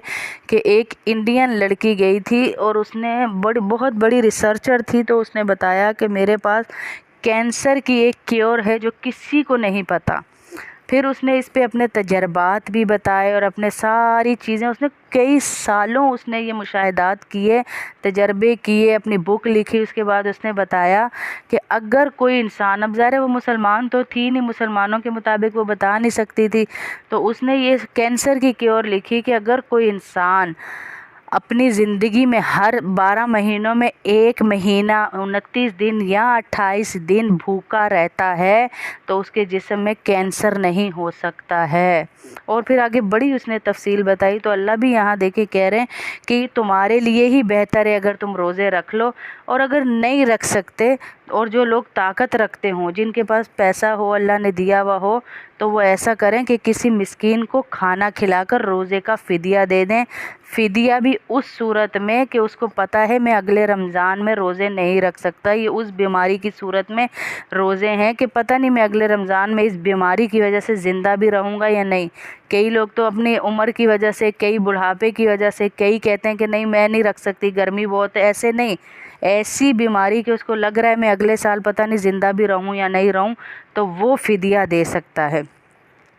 A: کہ ایک انڈین لڑکی گئی تھی اور اس نے بہت بڑی ریسرچر تھی، تو اس نے بتایا کہ میرے پاس کینسر کی ایک کیور ہے جو کسی کو نہیں پتہ۔ پھر اس نے اس پہ اپنے تجربات بھی بتائے اور اپنے ساری چیزیں، اس نے کئی سالوں اس نے یہ مشاہدات کیے، تجربے کیے، اپنی بک لکھی۔ اس کے بعد اس نے بتایا کہ اگر کوئی انسان، اب ظاہر ہے وہ مسلمان تو تھی نہیں، مسلمانوں کے مطابق وہ بتا نہیں سکتی تھی، تو اس نے یہ کینسر کی کیور لکھی کہ اگر کوئی انسان اپنی زندگی میں ہر 12 مہینوں میں 1 مہینہ 29 دن یا 28 دن بھوکا رہتا ہے تو اس کے جسم میں کینسر نہیں ہو سکتا ہے۔ اور پھر آگے بڑی اس نے تفصیل بتائی، تو اللہ بھی یہاں دیکھے کہہ رہے ہیں کہ تمہارے لیے ہی بہتر ہے اگر تم روزے رکھ لو، اور اگر نہیں رکھ سکتے اور جو لوگ طاقت رکھتے ہوں، جن کے پاس پیسہ ہو، اللہ نے دیا ہوا ہو، تو وہ ایسا کریں کہ کسی مسکین کو کھانا کھلا کر روزے کا فدیہ دے دیں۔ فدیہ بھی اس صورت میں کہ اس کو پتہ ہے میں اگلے رمضان میں روزے نہیں رکھ سکتا، یہ اس بیماری کی صورت میں روزے ہیں کہ پتہ نہیں میں اگلے رمضان میں اس بیماری کی وجہ سے زندہ بھی رہوں گا یا نہیں۔ کئی لوگ تو اپنی عمر کی وجہ سے، کئی بڑھاپے کی وجہ سے، کئی کہتے ہیں کہ نہیں میں نہیں رکھ سکتی، گرمی بہت ہے، ایسے نہیں، ایسی بیماری کہ اس کو لگ رہا ہے میں اگلے سال پتہ نہیں زندہ بھی رہوں یا نہیں رہوں، تو وہ فدیہ دے سکتا ہے۔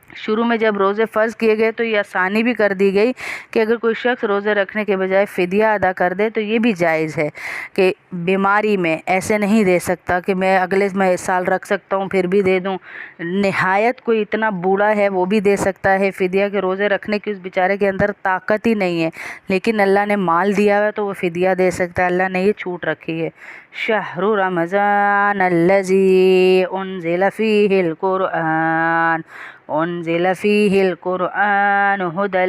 A: شروع میں جب روزے فرض کیے گئے تو یہ آسانی بھی کر دی گئی کہ اگر کوئی شخص روزے رکھنے کے بجائے فدیہ ادا کر دے تو یہ بھی جائز ہے کہ بیماری میں ایسے نہیں دے سکتا کہ میں اگلے سال رکھ سکتا ہوں پھر بھی دے دوں۔ نہایت کوئی اتنا بوڑھا ہے وہ بھی دے سکتا ہے فدیہ، کہ روزے رکھنے کی اس بیچارے کے اندر طاقت ہی نہیں ہے لیکن اللہ نے مال دیا ہوا تو وہ فدیہ دے سکتا ہے، اللہ نے یہ چھوٹ رکھی ہے۔ شہر رمضان الذی انزل فیہ القرآن انزل فیہ القرآن ھدی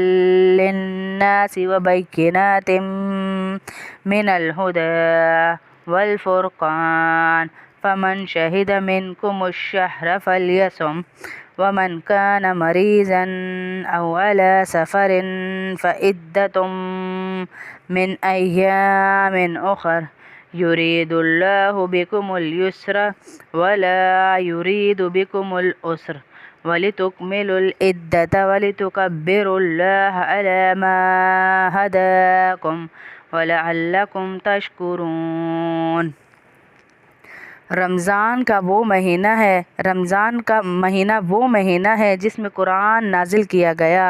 A: للناس وبینات من الھدی والفرقان فمن شہد منکم الشہر فلیصم ومن کان مریضا او علی سفر فعدۃ من ایام اخر یرید اللہ بکم الیسر ولا یرید بکم العسر وَلِتُكْمِلُوا الْعِدَّةَ وَلِتُكَبِّرُوا اللَّهَ عَلَى مَا هَدَاكُمْ وَلَعَلَّكُمْ تَشْكُرُونَ۔ رمضان کا وہ مہینہ ہے جس میں قرآن نازل کیا گیا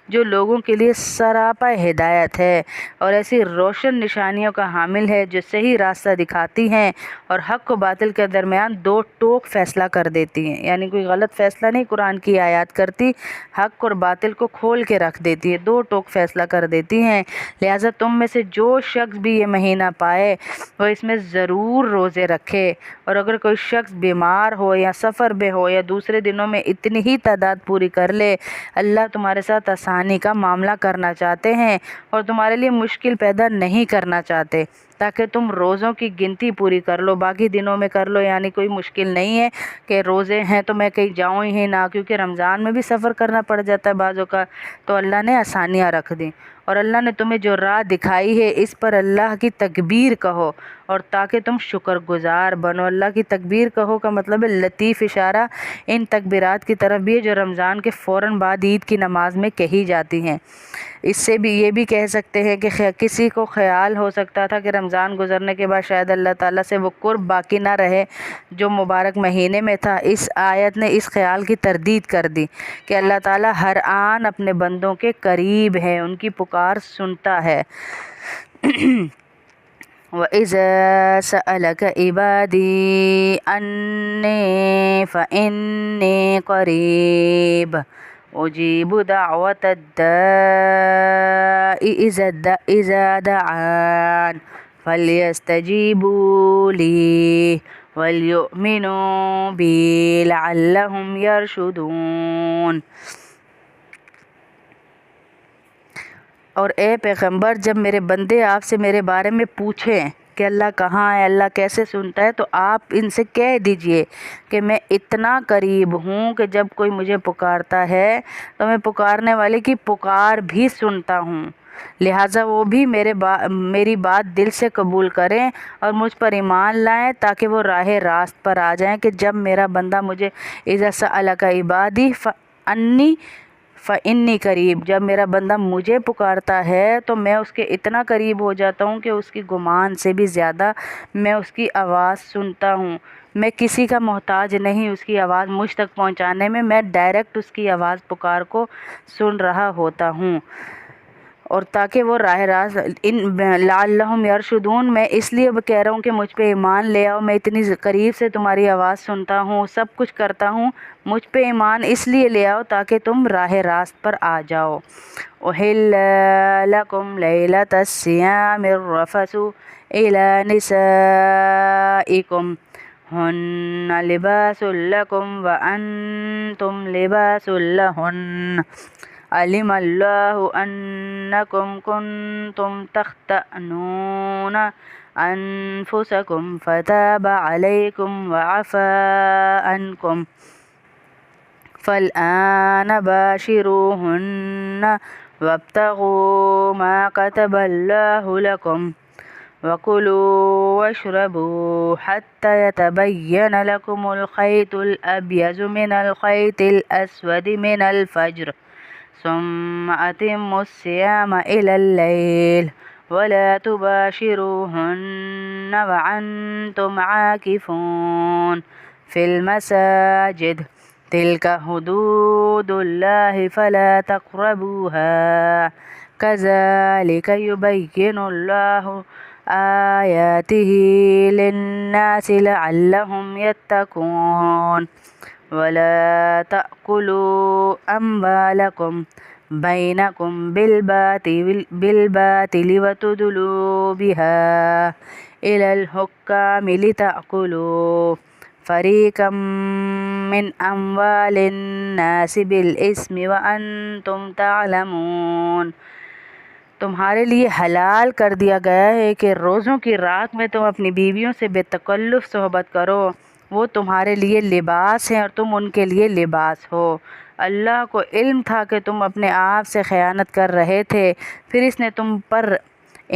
A: جو لوگوں کے لیے سراپا ہدایت ہے اور ایسی روشن نشانیوں کا حامل ہے جو صحیح راستہ دکھاتی ہیں اور حق و باطل کے درمیان 2 ٹوک فیصلہ کر دیتی ہیں، یعنی کوئی غلط فیصلہ نہیں قرآن کی آیات کرتی، حق اور باطل کو کھول کے رکھ دیتی ہے، 2 ٹوک فیصلہ کر دیتی ہیں۔ لہٰذا تم میں سے جو شخص بھی یہ مہینہ پائے وہ اس میں ضرور روزے رکھے، اور اگر کوئی شخص بیمار ہو یا سفر میں ہو یا دوسرے دنوں میں اتنی ہی تعداد پوری کر لے۔ اللہ تمہارے ساتھ آسانی کا معاملہ کرنا چاہتے ہیں اور تمہارے لیے مشکل پیدا نہیں کرنا چاہتے تاکہ تم روزوں کی گنتی پوری کر لو، باقی دنوں میں کر لو، یعنی کوئی مشکل نہیں ہے کہ روزے ہیں تو میں کہیں جاؤں ہی نہ، کیونکہ رمضان میں بھی سفر کرنا پڑ جاتا ہے بعضوں کا، تو اللہ نے آسانیاں رکھ دیں۔ اور اللہ نے تمہیں جو راہ دکھائی ہے اس پر اللہ کی تکبیر کہو اور تاکہ تم شکر گزار بنو۔ اللہ کی تکبیر کہو کا مطلب ہے لطیف اشارہ ان تکبیرات کی طرف بھی ہے جو رمضان کے فوراً بعد عید کی نماز میں کہی جاتی ہیں۔ اس سے بھی یہ بھی کہہ سکتے ہیں کہ کسی کو خیال ہو سکتا تھا کہ رمضان گزرنے کے بعد شاید اللہ تعالیٰ سے وہ قرب باقی نہ رہے جو مبارک مہینے میں تھا، اس آیت نے اس خیال کی تردید کر دی کہ اللہ تعالیٰ ہر آن اپنے بندوں کے قریب ہے، ان کی پکار سنتا ہے۔ وَإِذَا سَأَلَكَ عِبَادِي أَنِّي فَإِنِّي قَرِيبٌ أُجِيبُ دَعْوَةَ الدَّاعِ إِذَا دَعَانِ فَلْيَسْتَجِيبُوا لِي وَلْيُؤْمِنُوا بِي لَعَلَّهُمْ يَرْشُدُونَ۔ اور اے پیغمبر جب میرے بندے آپ سے میرے بارے میں پوچھیں کہ اللہ کہاں ہے، اللہ کیسے سنتا ہے، تو آپ ان سے کہہ دیجئے کہ میں اتنا قریب ہوں کہ جب کوئی مجھے پکارتا ہے تو میں پکارنے والے کی پکار بھی سنتا ہوں، لہٰذا وہ بھی میری بات دل سے قبول کریں اور مجھ پر ایمان لائیں تاکہ وہ راہ راست پر آ جائیں کہ جب میرا بندہ مجھے اذا سألک عبادی فانی فانی قریب، جب میرا بندہ مجھے پکارتا ہے تو میں اس کے اتنا قریب ہو جاتا ہوں کہ اس کی گمان سے بھی زیادہ میں اس کی آواز سنتا ہوں۔ میں کسی کا محتاج نہیں اس کی آواز مجھ تک پہنچانے میں، میں ڈائریکٹ اس کی آواز پکار کو سن رہا ہوتا ہوں، اور تاکہ وہ راہ راست لعلہم یرشدون، میں اس لیے کہہ رہا ہوں کہ مجھ پہ ایمان لے آؤ، میں اتنی قریب سے تمہاری آواز سنتا ہوں، سب کچھ کرتا ہوں، مجھ پہ ایمان اس لیے لے آؤ تاکہ تم راہ راست پر آ جاؤ۔ احل لکم لیلۃ الصیام الرفث الی نسائکم ہن لباس لکم وانتم لباس لہن علم اللہ انکم کنتم تختانون انفسکم فتاب علیکم وعفا عنکم فالآن باشروہن وابتغوا ما كتب اللہ لکم وَكُلُوا وَاشْرَبُوا حَتَّى يَتَبَيَّنَ لَكُمُ الْخَيْطُ الْأَبْيَضُ مِنَ الْخَيْطِ الْأَسْوَدِ مِنَ الْفَجْرِ ثُمَّ أَتِمُّوا الصِّيَامَ إِلَى اللَّيْلِ وَلَا تُبَاشِرُوهُنَّ وَأَنْتُمْ عَاكِفُونَ فِي الْمَسَاجِدِ تِلْكَ حُدُودُ اللَّهِ فَلَا تَقْرَبُوهَا كَذَلِكَ يُبَيِّنُ اللَّهُ آيَاتِهِ لِلنَّاسِ لَعَلَّهُمْ يَتَّقُونَ وَلَا تَأْكُلُوا أَمْوَالَكُمْ بَيْنَكُمْ بِالْبَاطِلِ وَتُدْلُوا بِهَا إِلَى الْحُكَّامِ لِتَأْكُلُوا فَرِيقًا مِّنْ أَمْوَالِ النَّاسِ بِالْإِثْمِ وَأَنْتُمْ تَعْلَمُونَ۔ تمہارے لیے حلال کر دیا گیا ہے کہ روزوں کی رات میں تم اپنی بیویوں سے بے تکلف صحبت کرو، وہ تمہارے لیے لباس ہیں اور تم ان کے لیے لباس ہو۔ اللہ کو علم تھا کہ تم اپنے آپ سے خیانت کر رہے تھے، پھر اس نے تم پر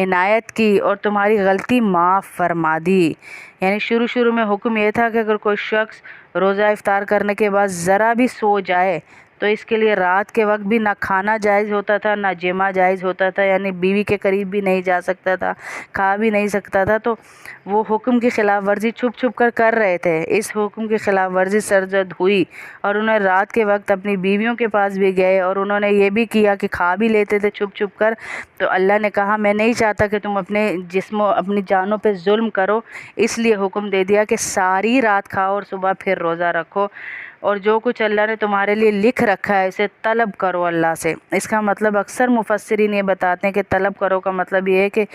A: عنایت کی اور تمہاری غلطی معاف فرما دی۔ یعنی شروع میں حکم یہ تھا کہ اگر کوئی شخص روزہ افطار کرنے کے بعد ذرا بھی سو جائے تو اس کے لیے رات کے وقت بھی نہ کھانا جائز ہوتا تھا، نہ جمع جائز ہوتا تھا، یعنی بیوی کے قریب بھی نہیں جا سکتا تھا، کھا بھی نہیں سکتا تھا۔ تو وہ حکم کی خلاف ورزی چھپ چھپ کر رہے تھے۔ اس حکم کی خلاف ورزی سرزد ہوئی اور انہیں رات کے وقت اپنی بیویوں کے پاس بھی گئے اور انہوں نے یہ بھی کیا کہ کھا بھی لیتے تھے چھپ چھپ کر۔ تو اللہ نے کہا میں نہیں چاہتا کہ تم اپنے جسموں اپنی جانوں پہ ظلم کرو، اس لیے حکم دے دیا کہ ساری رات کھاؤ اور صبح پھر روزہ رکھو، اور جو کچھ اللہ نے تمہارے لیے لکھ رکھا ہے اسے طلب کرو اللہ سے۔ اس کا مطلب اکثر مفسرین یہ بتاتے ہیں کہ طلب کرو کا مطلب یہ ہے کہ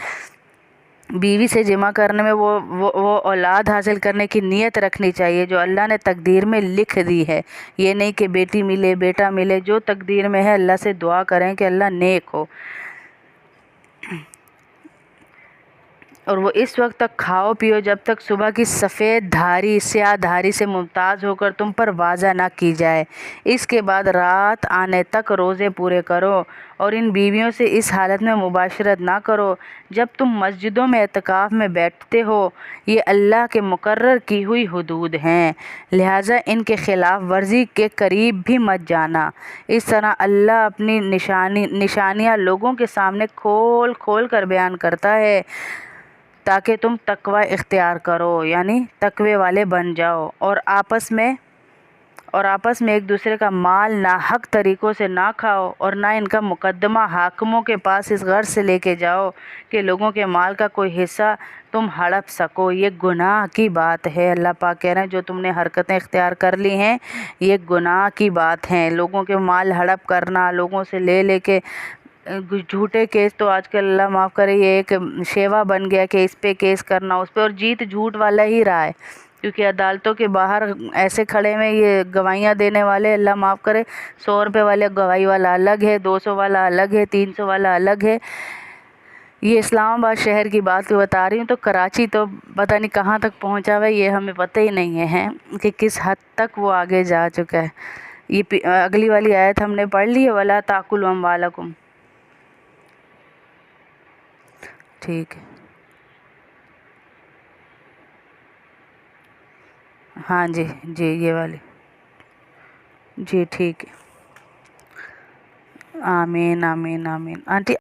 A: بیوی سے جمع کرنے میں وہ اولاد حاصل کرنے کی نیت رکھنی چاہیے جو اللہ نے تقدیر میں لکھ دی ہے۔ یہ نہیں کہ بیٹی ملے بیٹا ملے، جو تقدیر میں ہے اللہ سے دعا کریں کہ اللہ نیک ہو، اور وہ اس وقت تک کھاؤ پیو جب تک صبح کی سفید دھاری سیاہ دھاری سے ممتاز ہو کر تم پر واضح نہ کی جائے۔ اس کے بعد رات آنے تک روزے پورے کرو اور ان بیویوں سے اس حالت میں مباشرت نہ کرو جب تم مسجدوں میں اعتکاف میں بیٹھتے ہو۔ یہ اللہ کے مقرر کی ہوئی حدود ہیں، لہٰذا ان کے خلاف ورزی کے قریب بھی مت جانا۔ اس طرح اللہ اپنی نشانیاں لوگوں کے سامنے کھول کھول کر بیان کرتا ہے تاکہ تم تقوی اختیار کرو، یعنی تقوی والے بن جاؤ، اور آپس میں ایک دوسرے کا مال ناحق طریقوں سے نہ کھاؤ، اور نہ ان کا مقدمہ حاکموں کے پاس اس غرض سے لے کے جاؤ کہ لوگوں کے مال کا کوئی حصہ تم ہڑپ سکو۔ یہ گناہ کی بات ہے۔ اللہ پاک کہہ رہے ہیں جو تم نے حرکتیں اختیار کر لی ہیں یہ گناہ کی بات ہیں۔ لوگوں کے مال ہڑپ کرنا، لوگوں سے لے کے جھوٹے کیس، تو آج کل اللہ معاف کرے یہ ایک شیوا بن گیا کہ اس پہ کیس کرنا اس پہ، اور جیت جھوٹ والا ہی رہا ہے، کیونکہ عدالتوں کے باہر ایسے کھڑے میں یہ گواہیاں دینے والے، اللہ معاف کرے 100 روپے والے گواہی والا الگ ہے، 200 والا الگ ہے، 300 والا الگ ہے۔ یہ اسلام آباد شہر کی بات بتا رہی ہوں، تو کراچی تو پتہ نہیں کہاں تک پہنچا ہوا ہے یہ ہمیں پتہ ہی نہیں ہے کہ کس حد تک وہ آگے جا چکا ہے۔ یہ اگلی والی آیت ہم نے پڑھ لی ہے، وَلَا تَأْكُلُوا أَمْوَالَكُمْ، ٹھیک ہے، ہاں جی یہ والی، جی ٹھیک ہے، آمین آمین آمین۔ آنٹی